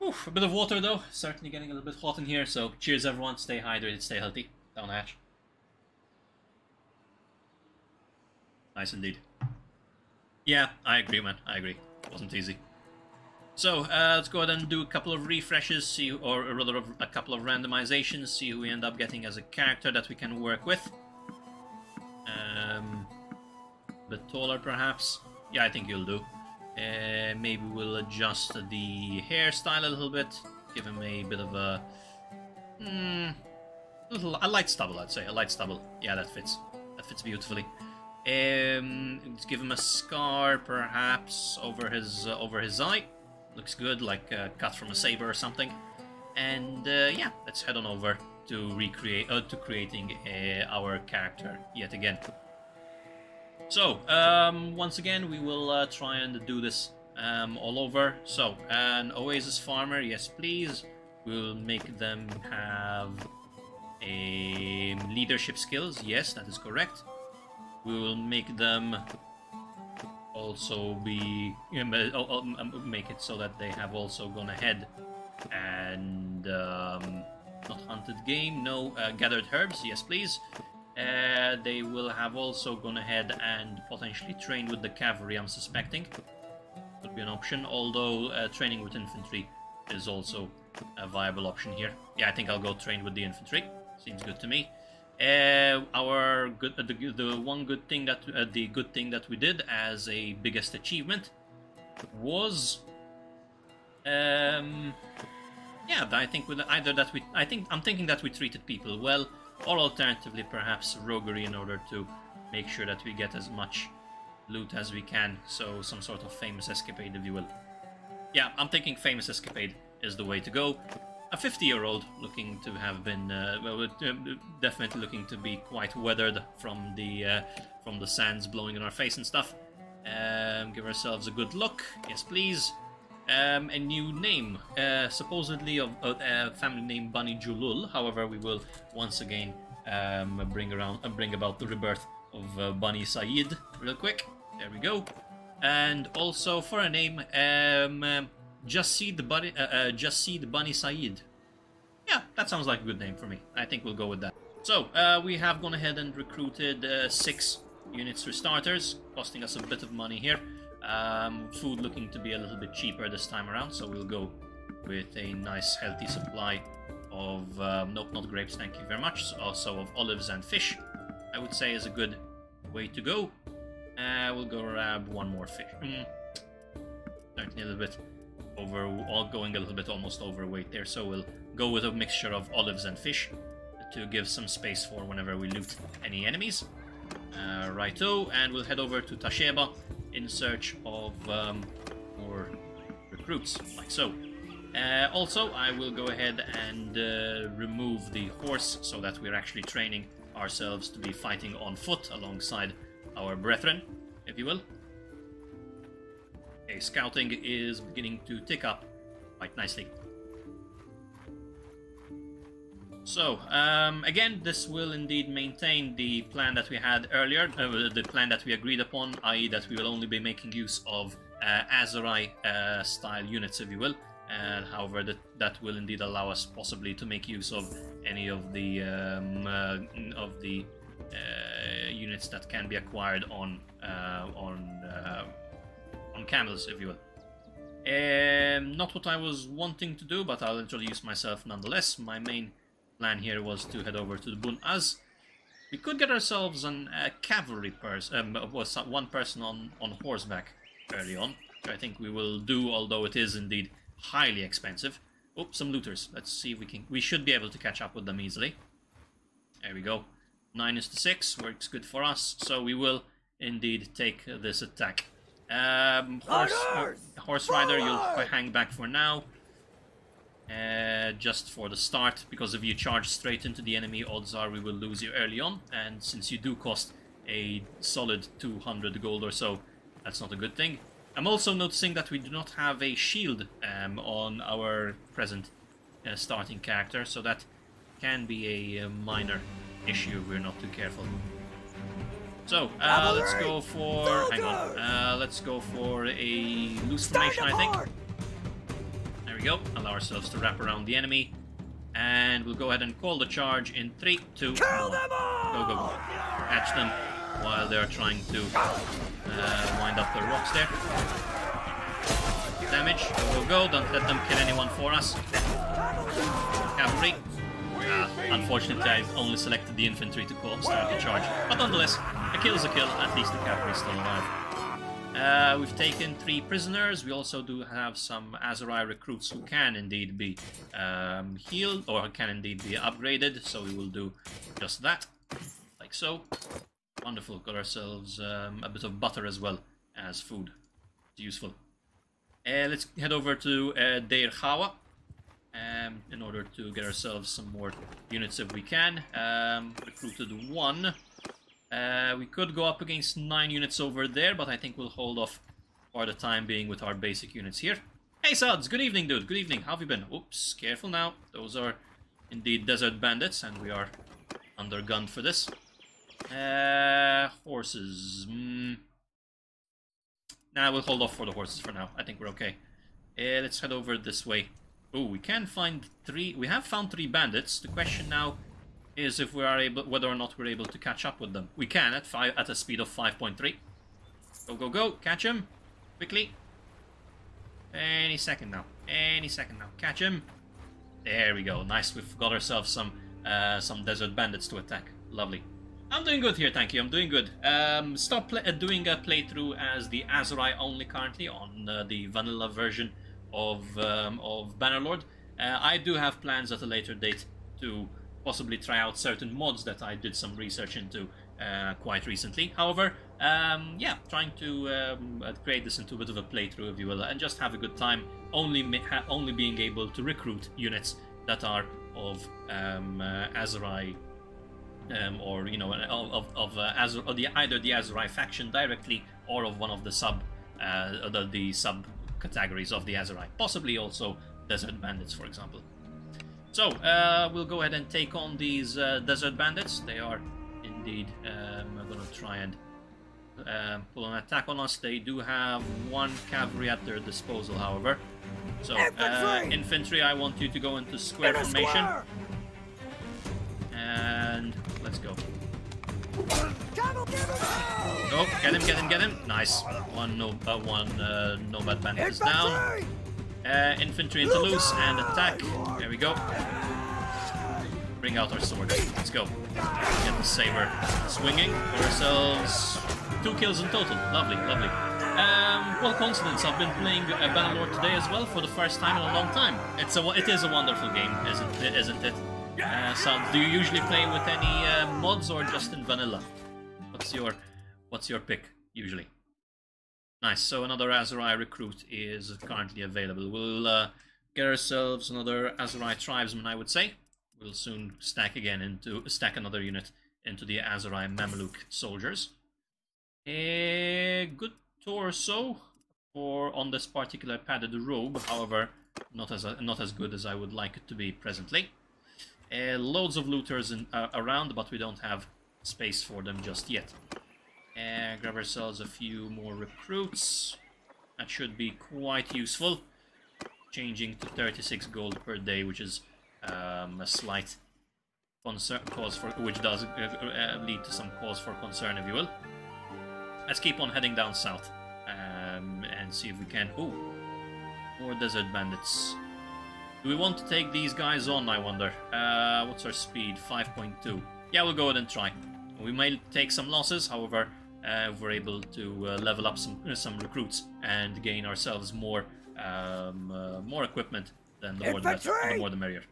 Oof, a bit of water though, certainly getting a little bit hot in here, so cheers everyone, stay hydrated, stay healthy. Down hatch. Nice indeed. Yeah, I agree man, I agree. It wasn't easy. So, let's go ahead and do a couple of refreshes, see, or rather a couple of randomizations, see who we end up getting as a character that we can work with. A bit taller perhaps. Yeah, I think you'll do. Maybe we'll adjust the hairstyle a little bit, give him a bit of a light stubble, I'd say, a light stubble. Yeah, that fits beautifully. Let's give him a scar perhaps over his eye. Looks good, like cut from a saber or something. And yeah, let's head on over to creating our character yet again. So, once again, we will try and do this all over. So, an Oasis Farmer, yes please. We'll make them have a leadership skills, yes, that is correct. We will make them also be... make it so that they have also gone ahead and... not hunted game, no, gathered herbs, yes please. They will have also gone ahead and potentially trained with the cavalry, I'm suspecting. Could be an option, although training with infantry is also a viable option here. Yeah, I think I'll go train with the infantry. Seems good to me. The good thing that we did as a biggest achievement was, yeah, I think with either that I'm thinking that we treated people well, or alternatively perhaps roguery in order to make sure that we get as much loot as we can. So some sort of famous escapade, if you will. Yeah, I'm thinking famous escapade is the way to go. A 50-year-old looking to have been, definitely looking to be quite weathered from the sands blowing in our face and stuff. Give ourselves a good look, yes please. A new name, supposedly of a family name Bani Julul. However, we will once again bring about the rebirth of Bani Sayid real quick. There we go. And also for a name, Jassid Bani Sayid. Yeah, that sounds like a good name for me. I think we'll go with that. So, we have gone ahead and recruited 6 units for starters, costing us a bit of money here. Food looking to be a little bit cheaper this time around, so we'll go with a nice healthy supply of, nope, not grapes, thank you very much, also of olives and fish, I would say is a good way to go. We'll go grab one more fish. Certainly a little bit going a little bit almost overweight there, so we'll go with a mixture of olives and fish to give some space for whenever we loot any enemies. Righto, and we'll head over to Tasheba in search of more recruits, like so. Also, I will go ahead and remove the horse so that we're actually training ourselves to be fighting on foot alongside our brethren, if you will. Okay, scouting is beginning to tick up quite nicely. So, again, this will indeed maintain the plan that we had earlier, the plan that we agreed upon, i.e. that we will only be making use of Aserai style units, if you will. However, that will indeed allow us possibly to make use of any of the units that can be acquired on camels, if you will. Not what I was wanting to do, but I'll introduce myself nonetheless. My main plan here was to head over to the Bun-Az. We could get ourselves a cavalry person, one person on horseback early on, which I think we will do, although it is indeed highly expensive. Oh, some looters. Let's see if we should be able to catch up with them easily. There we go. 9-6 works good for us, so we will indeed take this attack. Horse rider, you'll hang back for now. Just for the start, because if you charge straight into the enemy, odds are we will lose you early on, and since you do cost a solid 200 gold or so, that's not a good thing. I'm also noticing that we do not have a shield on our present starting character, so that can be a minor issue if we're not too careful. So, let's go for... hang on. Let's go for a loose formation, I think. There we go. Allow ourselves to wrap around the enemy. And we'll go ahead and call the charge in 3, 2, 1. Go, go, go. Catch them while they're trying to wind up their rocks there. Damage. Go, go, go. Don't let them kill anyone for us. Cavalry. Unfortunately, I've only selected the infantry to start the charge. But nonetheless, a kill is a kill. At least the cavalry is still alive. We've taken 3 prisoners. We also do have some Aserai recruits who can indeed be healed, or can indeed be upgraded. So we will do just that, like so. Wonderful. Got ourselves a bit of butter as well as food. It's useful. Let's head over to Deir Hawa. In order to get ourselves some more units if we can. Recruited 1. We could go up against 9 units over there, but I think we'll hold off for the time being with our basic units here. Hey Suds, good evening dude, good evening, how have you been? Oops, careful now, those are indeed desert bandits and we are undergunned for this. Horses, Nah, we'll hold off for the horses for now, I think we're okay. Let's head over this way. Oh, we can find 3. We have found 3 bandits. The question now is if we are able, whether or not we're able to catch up with them. We can at a speed of 5.3. Go, go, go! Catch him quickly. Any second now. Any second now. Catch him. There we go. Nice. We've got ourselves some desert bandits to attack. Lovely. I'm doing good here, thank you. I'm doing good. Stop doing a playthrough as the Aserai only currently on the vanilla version of Bannerlord. I do have plans at a later date to possibly try out certain mods that I did some research into quite recently. However, yeah, trying to create this into a bit of a playthrough, if you will, and just have a good time. Only being able to recruit units that are of Aserai, or you know, either the Aserai faction directly or of one of the sub categories of the Aserai, possibly also desert bandits, for example. So we'll go ahead and take on these desert bandits. They are indeed going to try and pull an attack on us. They do have 1 cavalry at their disposal, however. So infantry, I want you to go into square formation, and let's go. Oh, get him, get him, get him. Nice. One nomad bandit is down. Infantry into loose and attack. There we go. Bring out our sword. Let's go. Get the saber swinging. For ourselves 2 kills in total. Lovely, lovely. Well, coincidence. I've been playing Bannerlord today as well for the first time in a long time. It is a wonderful game, isn't it? So, do you usually play with any mods or just in vanilla? What's your pick usually? Nice. So another Aserai recruit is currently available. We'll get ourselves another Aserai tribesman, I would say. We'll soon stack another unit into the Aserai Mameluke soldiers. A good torso on this particular padded robe, however, not as good as I would like it to be presently. Loads of looters around, but we don't have space for them just yet. Grab ourselves a few more recruits. That should be quite useful. Changing to 36 gold per day, which is a slight cause for, which does lead to some cause for concern, if you will. Let's keep on heading down south and see if we can. Ooh, more desert bandits. Do we want to take these guys on, I wonder? What's our speed? 5.2. Yeah, we'll go ahead and try. We may take some losses, however, if we're able to level up some recruits and gain ourselves more equipment, then the more the merrier.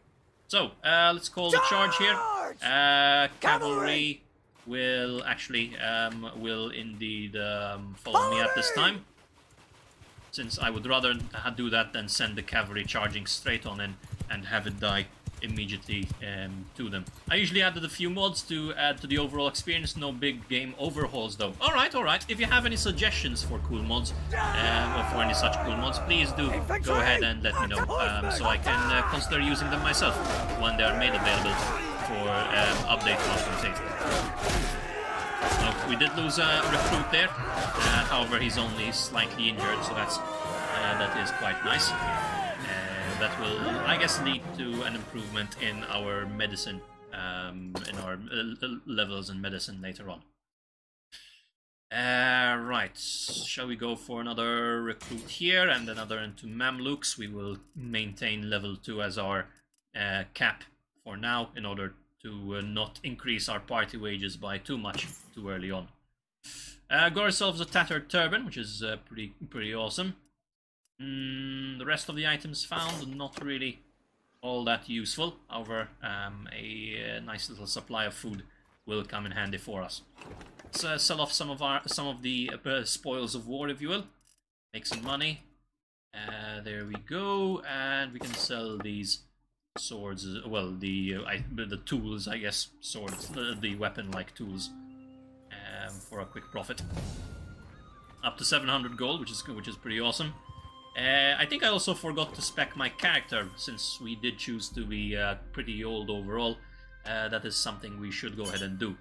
So, let's call the charge here. Cavalry will actually will indeed follow me at this time, since I would rather do that than send the cavalry charging straight on in and have it die immediately to them. I usually added a few mods to add to the overall experience, no big game overhauls though. Alright, alright, if you have any suggestions for cool mods, or for any such cool mods, please do go ahead and let me know, so I can consider using them myself when they are made available for update 1.8. So we did lose a recruit there, however he's only slightly injured, so that is quite nice. that will, I guess, lead to an improvement in our medicine, in our levels in medicine later on. Right, shall we go for another recruit here and another into Mamluks? We will maintain level 2 as our cap for now in order to not increase our party wages by too much too early on. Got ourselves a tattered turban, which is pretty awesome. The rest of the items found, not really all that useful. However, a nice little supply of food will come in handy for us. Let's sell off some of the spoils of war, if you will. Make some money. There we go, and we can sell these swords. Well, the tools, I guess, swords, the weapon-like tools, for a quick profit. Up to 700 gold, which is pretty awesome. I think I also forgot to spec my character, since we did choose to be pretty old overall. That is something we should go ahead and do.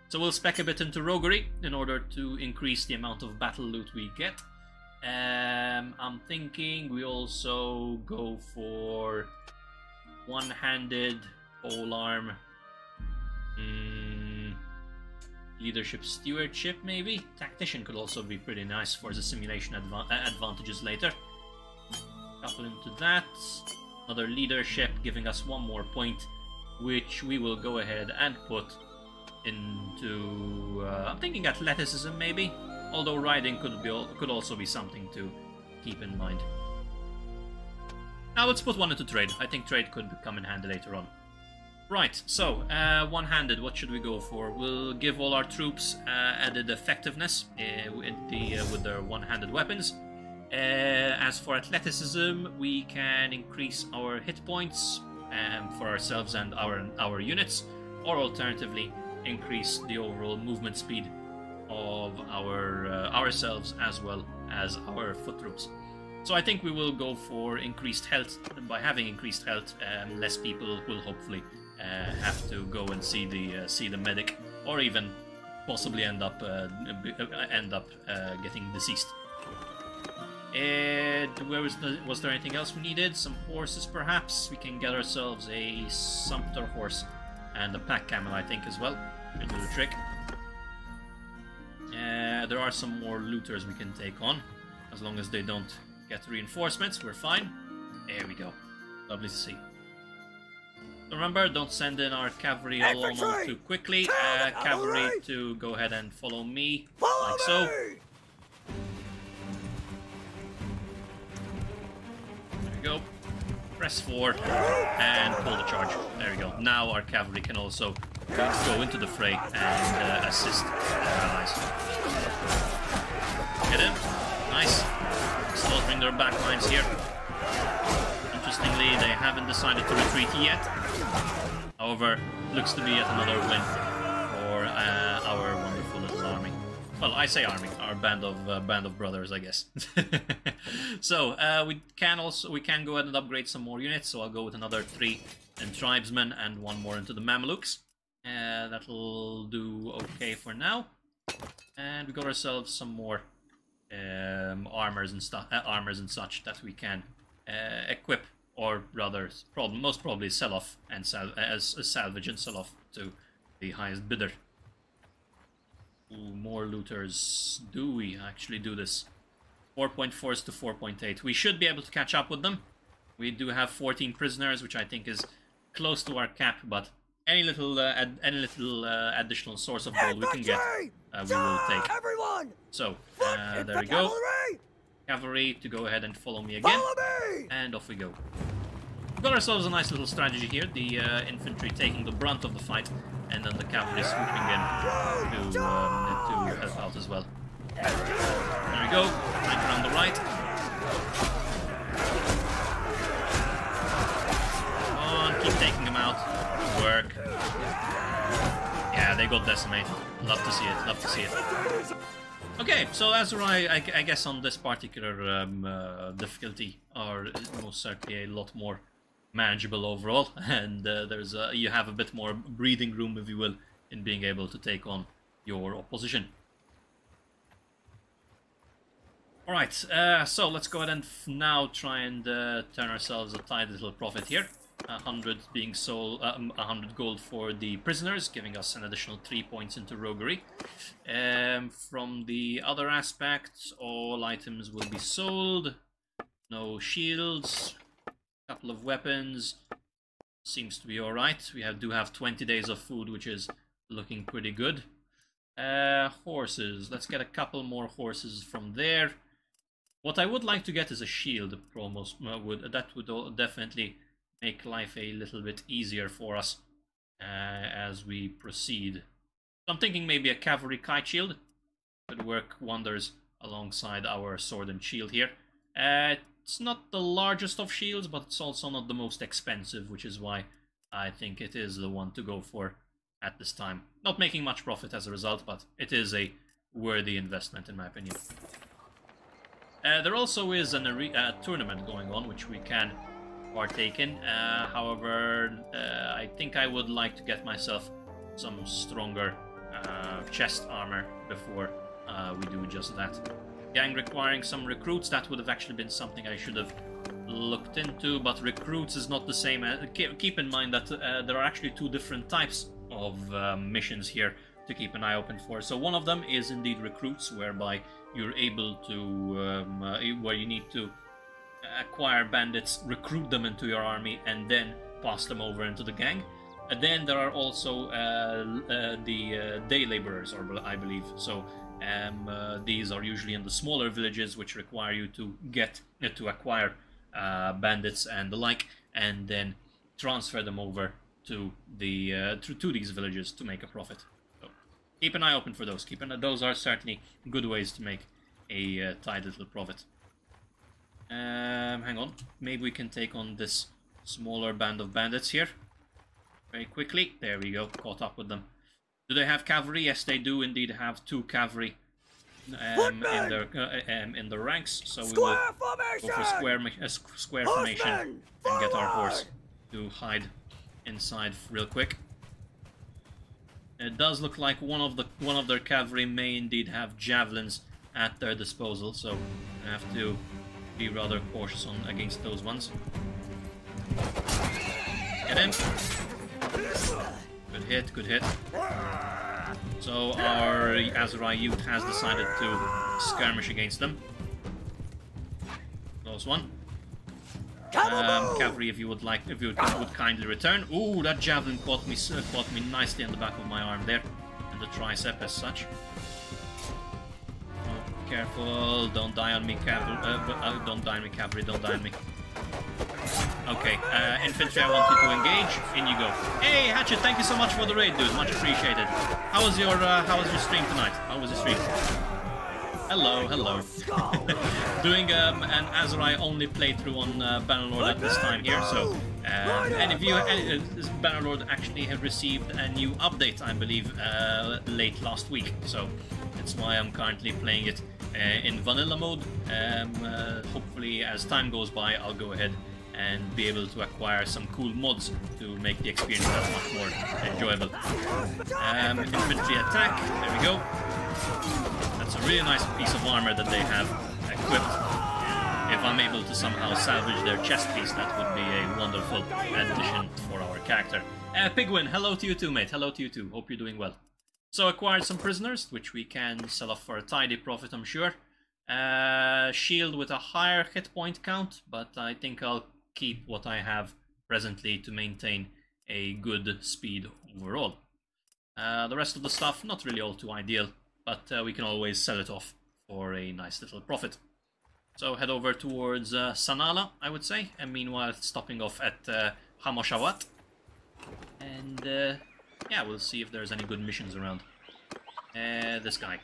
So we'll spec a bit into roguery in order to increase the amount of battle loot we get. I'm thinking we also go for one-handed, polearm, leadership, stewardship maybe? Tactician could also be pretty nice for the simulation advantages later. Couple into that. Another leadership giving us one more point, which we will go ahead and put into, I'm thinking athleticism maybe, although riding could also be something to keep in mind. Now let's put one into trade. I think trade could come in handy later on. Right, so one-handed, what should we go for? We'll give all our troops added effectiveness with their one-handed weapons. As for athleticism, we can increase our hit points for ourselves and our units, or alternatively increase the overall movement speed of ourselves as well as our foot troops. So I think we will go for increased health. By having increased health, less people will hopefully have to go and see the medic, or even possibly end up getting deceased. Was there anything else we needed? Some horses, perhaps? We can get ourselves a sumpter horse and a pack camel, I think, as well. Can do the trick. There are some more looters we can take on. As long as they don't get reinforcements, we're fine. There we go. Lovely to see. Remember, don't send in our cavalry along too quickly. Cavalry to go ahead and follow me, like so. There we go. Press 4 and pull the charge. There we go. Now our cavalry can also go into the fray and assist our allies. Get him. Nice. Slaughtering their backlines here. Interestingly, they haven't decided to retreat yet. However, looks to be yet another win for our wonderful little army. Well, I say army, our band of brothers, I guess. So we can go ahead and upgrade some more units. So I'll go with another 3 in tribesmen and 1 more into the Mamelukes. That'll do okay for now. And we got ourselves some more armors and such that we can equip, or rather, most probably sell off and salvage and sell off to the highest bidder. Ooh, more looters. Do we actually do this? 4.4s to 4.8. We should be able to catch up with them. We do have 14 prisoners, which I think is close to our cap, but any little additional source of gold we can get, we will take. So, there we go. Cavalry to go ahead and follow me again. And off we go. We've got ourselves a nice little strategy here. The infantry taking the brunt of the fight, and then the cavalry swooping in to help out as well. There we go. Right around the right. Come on, keep taking them out. Work. Yeah, they got decimated. Love to see it. Love to see it. Okay, so Aserai, I guess on this particular difficulty are most certainly a lot more manageable overall, and you have a bit more breathing room, if you will, in being able to take on your opposition. Alright, so let's go ahead and now try and turn ourselves a tidy little profit here. 100 being sold, 100 gold for the prisoners, giving us an additional 3 points into roguery. From the other aspects, all items will be sold. No shields, couple of weapons. Seems to be alright. We do have 20 days of food, which is looking pretty good. Horses. Let's get a couple more horses from there. What I would like to get is a shield. That would definitely make life a little bit easier for us as we proceed. So I'm thinking maybe a cavalry kite shield could work wonders alongside our sword and shield here. It's not the largest of shields, but it's also not the most expensive, which is why I think it is the one to go for at this time. Not making much profit as a result, but it is a worthy investment in my opinion. There also is a tournament going on, which we can partake in. However, I think I would like to get myself some stronger chest armor before we do just that. Gang requiring some recruits, that would have actually been something I should have looked into, but recruits is not the same. Keep in mind that there are actually two different types of missions here to keep an eye open for. So one of them is indeed recruits, whereby you're able to, where you need to acquire bandits, recruit them into your army, and then pass them over into the gang. And then there are also the day laborers, or I believe. So these are usually in the smaller villages, which require you to acquire bandits and the like, and then transfer them over to the to these villages to make a profit. So keep an eye open for those. Those are certainly good ways to make a tidy little profit. Hang on, maybe we can take on this smaller band of bandits here very quickly. There we go, caught up with them. Do they have cavalry? Yes, they do indeed have 2 cavalry in their ranks. So we will go for square formation and get our horse to hide inside real quick. It does look like one of their cavalry may indeed have javelins at their disposal, so I have to be rather cautious against those ones. Get him. Good hit, good hit. So our Aserai youth has decided to skirmish against them. Close one. Cavalry, if you would kindly return. Ooh, that javelin caught me nicely in the back of my arm there, and the tricep as such. Oh, careful! Don't die on me, cavalry. Don't die on me, cavalry. Don't die on me. Okay, infantry, I want you to engage. In you go. Hey, Hatchet, thank you so much for the raid, dude. Much appreciated. How was your stream tonight? How was your stream? Hello, hello. Doing an Aserai only playthrough on Bannerlord at this time here. So, and if you Bannerlord actually have received a new update, I believe, late last week. So that's why I'm currently playing it in vanilla mode. Hopefully, as time goes by, I'll go ahead and be able to acquire some cool mods to make the experience that much more enjoyable. Infantry attack, there we go. That's a really nice piece of armor that they have equipped. If I'm able to somehow salvage their chest piece, that would be a wonderful addition for our character. Pigwin, hello to you too, mate. Hello to you too. Hope you're doing well. So acquired some prisoners, which we can sell off for a tidy profit, I'm sure. Shield with a higher hit point count, but I think I'll keep what I have presently to maintain a good speed overall. The rest of the stuff, not really all too ideal, but we can always sell it off for a nice little profit. So head over towards Sanala, I would say, and meanwhile stopping off at Hamoshawat. And yeah, we'll see if there's any good missions around. This guy.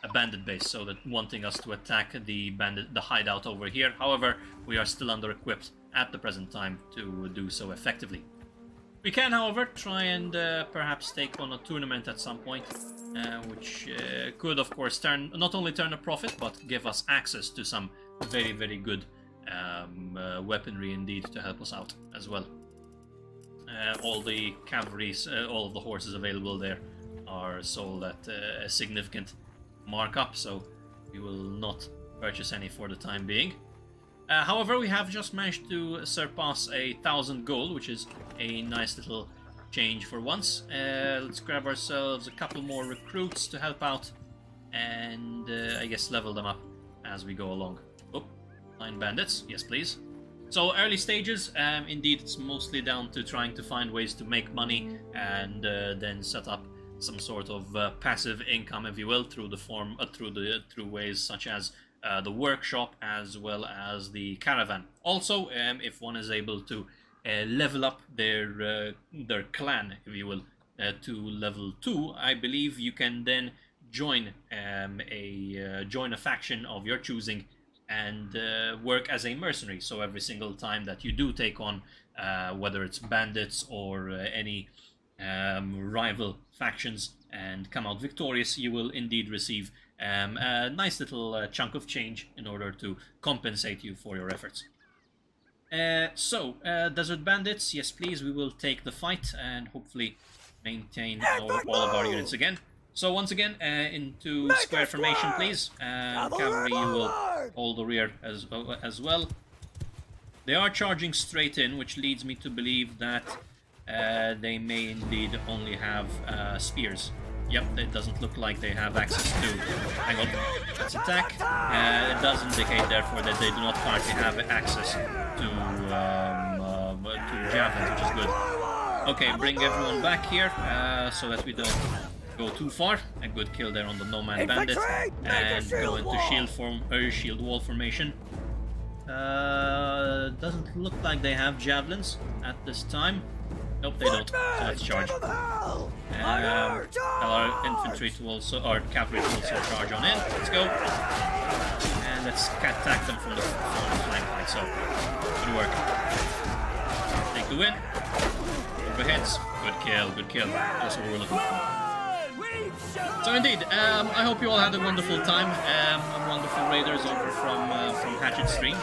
A bandit base, so that wanting us to attack the hideout over here. However, we are still under-equipped at the present time to do so effectively. We can, however, try and perhaps take on a tournament at some point, which could, of course, not only turn a profit, but give us access to some very, very good weaponry indeed to help us out as well. All the cavalries, all of the horses available there are sold at a significant markup, so we will not purchase any for the time being. However, we have just managed to surpass 1,000 gold, which is a nice little change for once. Let's grab ourselves a couple more recruits to help out, and I guess level them up as we go along. Oh, 9 bandits, yes please. So early stages, indeed, it's mostly down to trying to find ways to make money and then set up some sort of passive income, if you will, through the through ways such as the workshop as well as the caravan. Also, if one is able to level up their clan, if you will, to level 2, I believe you can then join join a faction of your choosing and work as a mercenary. So every single time that you do take on, whether it's bandits or any rival factions and come out victorious, you will indeed receive a nice little chunk of change in order to compensate you for your efforts. Desert bandits, yes please, we will take the fight and hopefully maintain all of our units again. So once again, into square formation please. Cavalry, you will hold the rear as well. They are charging straight in, which leads me to believe that they may indeed only have spears. Yep, it doesn't look like they have access to... Hang on, let's attack. It does indicate, therefore, that they do not currently have access to javelins, which is good. Okay, bring everyone back here, so that we don't go too far. A good kill there on the No-Man Bandit. And go into shield wall formation. Doesn't look like they have javelins at this time. Nope, they don't. So let's charge. Tell our infantry to also, or cavalry to also charge on in. Let's go. And let's attack them from the flank like so. Good work. Take the win. Overheads. Good kill, good kill. That's what we're looking for. So indeed, I hope you all had a wonderful time. Wonderful raiders over from Hatchet Stream.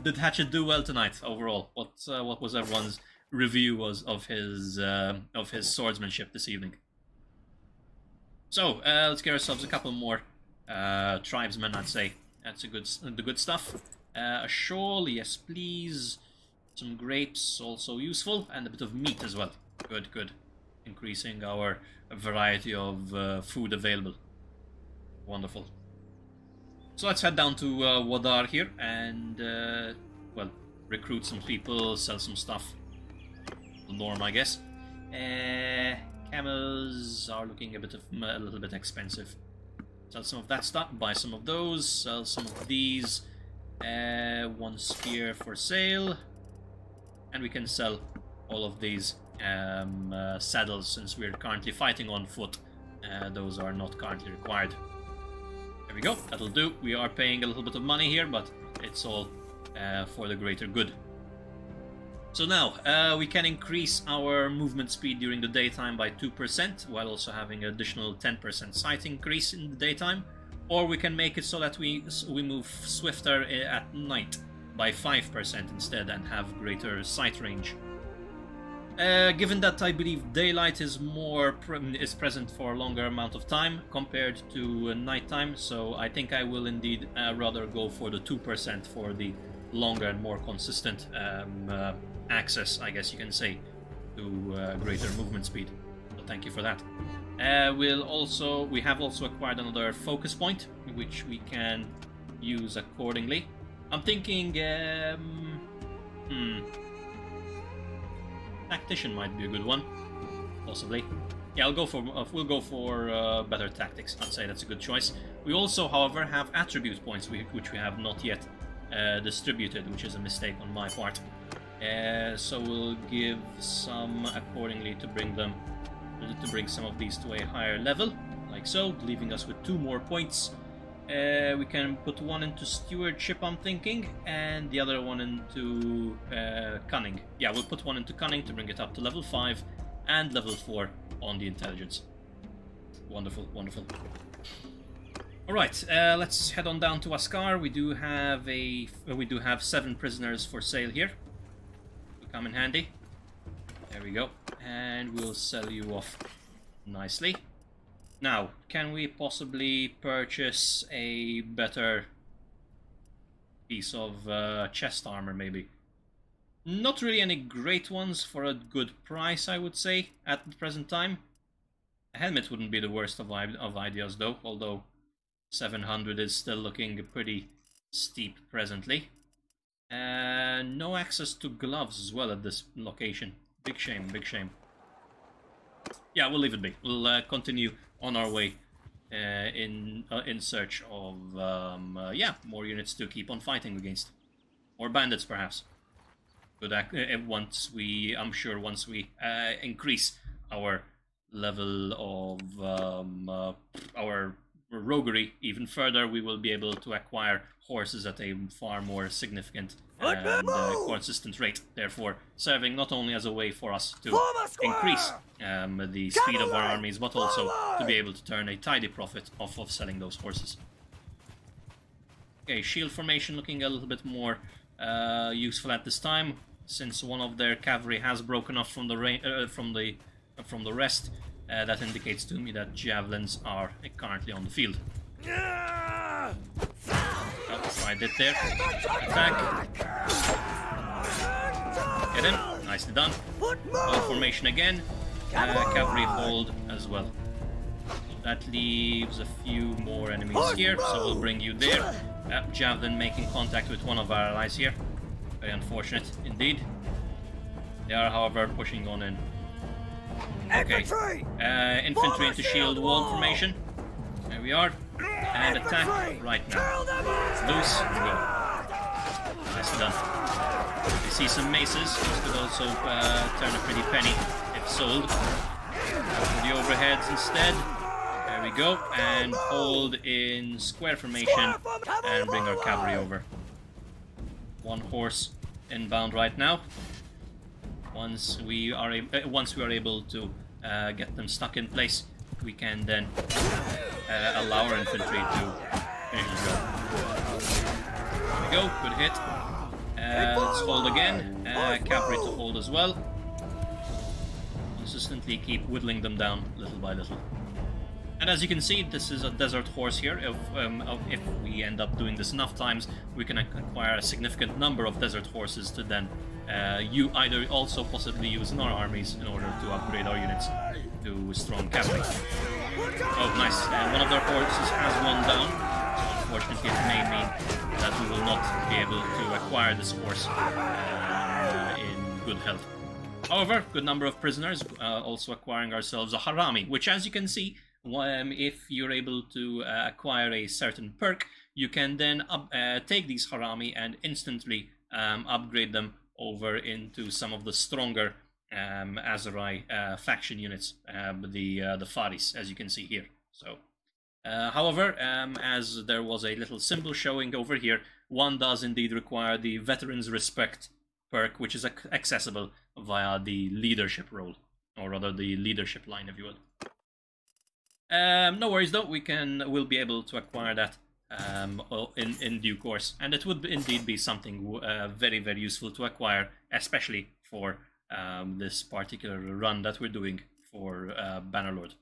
Did Hatchet do well tonight overall? What was everyone's review of his swordsmanship this evening? So let's get ourselves a couple more tribesmen. I'd say that's the good stuff. A shawl, yes please. Some grapes, also useful, and a bit of meat as well. Good, good. Increasing our variety of food available. Wonderful. So let's head down to Wadar here and, well, recruit some people, sell some stuff. The norm, I guess. Camels are looking a little bit expensive. Sell some of that stuff, buy some of those, sell some of these. 1 spear for sale. And we can sell all of these saddles, since we're currently fighting on foot. Those are not currently required. There we go, that'll do. We are paying a little bit of money here, but it's all for the greater good. So now, we can increase our movement speed during the daytime by 2%, while also having an additional 10% sight increase in the daytime. Or we can make it so that we move swifter at night by 5% instead and have greater sight range. Given that I believe daylight is present for a longer amount of time compared to nighttime, so I think I will indeed rather go for the 2% for the longer and more consistent access, I guess you can say, to greater movement speed. So thank you for that. We have also acquired another focus point, which we can use accordingly. I'm thinking, Tactician might be a good one, possibly. Yeah, we'll go for better tactics. I'd say that's a good choice. We also, however, have attribute points which we have not yet distributed, which is a mistake on my part. So we'll give some accordingly to bring some of these to a higher level, like so, leaving us with 2 more points. We can put one into stewardship, I'm thinking, and the other one into cunning. Yeah, we'll put one into cunning to bring it up to level 5 and level 4 on the intelligence. Wonderful, wonderful. Alright, let's head on down to Askar. We do have 7 prisoners for sale here. Will come in handy. There we go. And we'll sell you off nicely. Now, can we possibly purchase a better piece of chest armor, maybe? Not really any great ones for a good price, I would say, at the present time. A helmet wouldn't be the worst of ideas, though, although 700 is still looking pretty steep presently. And no access to gloves as well at this location. Big shame, big shame. Yeah, we'll leave it be. We'll continue on our way in search of yeah, more units to keep on fighting against, or bandits perhaps. But I'm sure once we increase our level of our roguery even further, we will be able to acquire horses at a far more significant and consistent rate, therefore serving not only as a way for us to increase the speed of our armies, but also to be able to turn a tidy profit off of selling those horses. Okay, shield formation looking a little bit more useful at this time, since one of their cavalry has broken off from the rest. That indicates to me that javelins are currently on the field. Oh, tried it there. Attack. Get him. Nicely done. Hold formation again. Cavalry hold as well. That leaves a few more enemies here, so we'll bring you there. Javelin making contact with one of our allies here. Very unfortunate indeed. They are, however, pushing on in. Okay. Infantry into shield wall formation. There we are. And attack right now. Loose. Go. Nicely done. We see some maces. This could also turn a pretty penny if sold. Go for the overheads instead. There we go. And hold in square formation and bring our cavalry over. One horse inbound right now. Once we are able to get them stuck in place, we can then allow our infantry to finish the job. There we go, good hit. Let's hold again. Cavalry to hold as well. Consistently keep whittling them down little by little. And as you can see, this is a desert horse here. If we end up doing this enough times, we can acquire a significant number of desert horses to then you either also possibly use in our armies in order to upgrade our units to strong cavalry. Oh, nice. One of their horses has one down, so unfortunately it may mean that we will not be able to acquire this horse in good health. However, good number of prisoners, also acquiring ourselves a harami, which, as you can see, if you're able to acquire a certain perk, you can then take these harami and instantly upgrade them over into some of the stronger Aserai faction units, the Faris, as you can see here. So, however, as there was a little symbol showing over here, one does indeed require the Veterans Respect perk, which is accessible via the leadership role, or rather the leadership line, if you will. No worries though, we'll be able to acquire that in due course, and it would indeed be something very, very useful to acquire, especially for this particular run that we're doing for Bannerlord.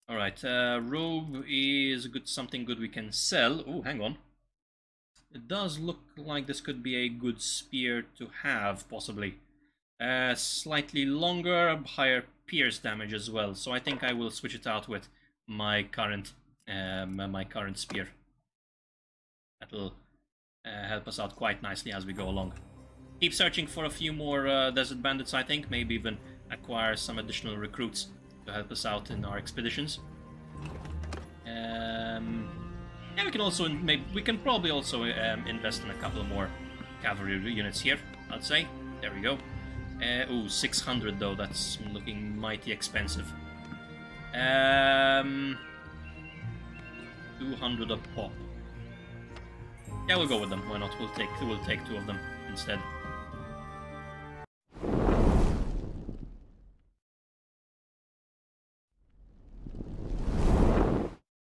Alright, robe is something good we can sell. Oh, hang on. It does look like this could be a good spear to have, possibly. Slightly longer, higher pierce damage as well, so I think I will switch it out with my current spear. That'll help us out quite nicely as we go along. Keep searching for a few more desert bandits, I think. Maybe even acquire some additional recruits to help us out in our expeditions. Yeah, we can probably also invest in a couple more cavalry units here, I'd say. There we go. Ooh, 600 though, that's looking mighty expensive. 200 a pop. Yeah, we'll go with them. Why not? We'll take two of them instead.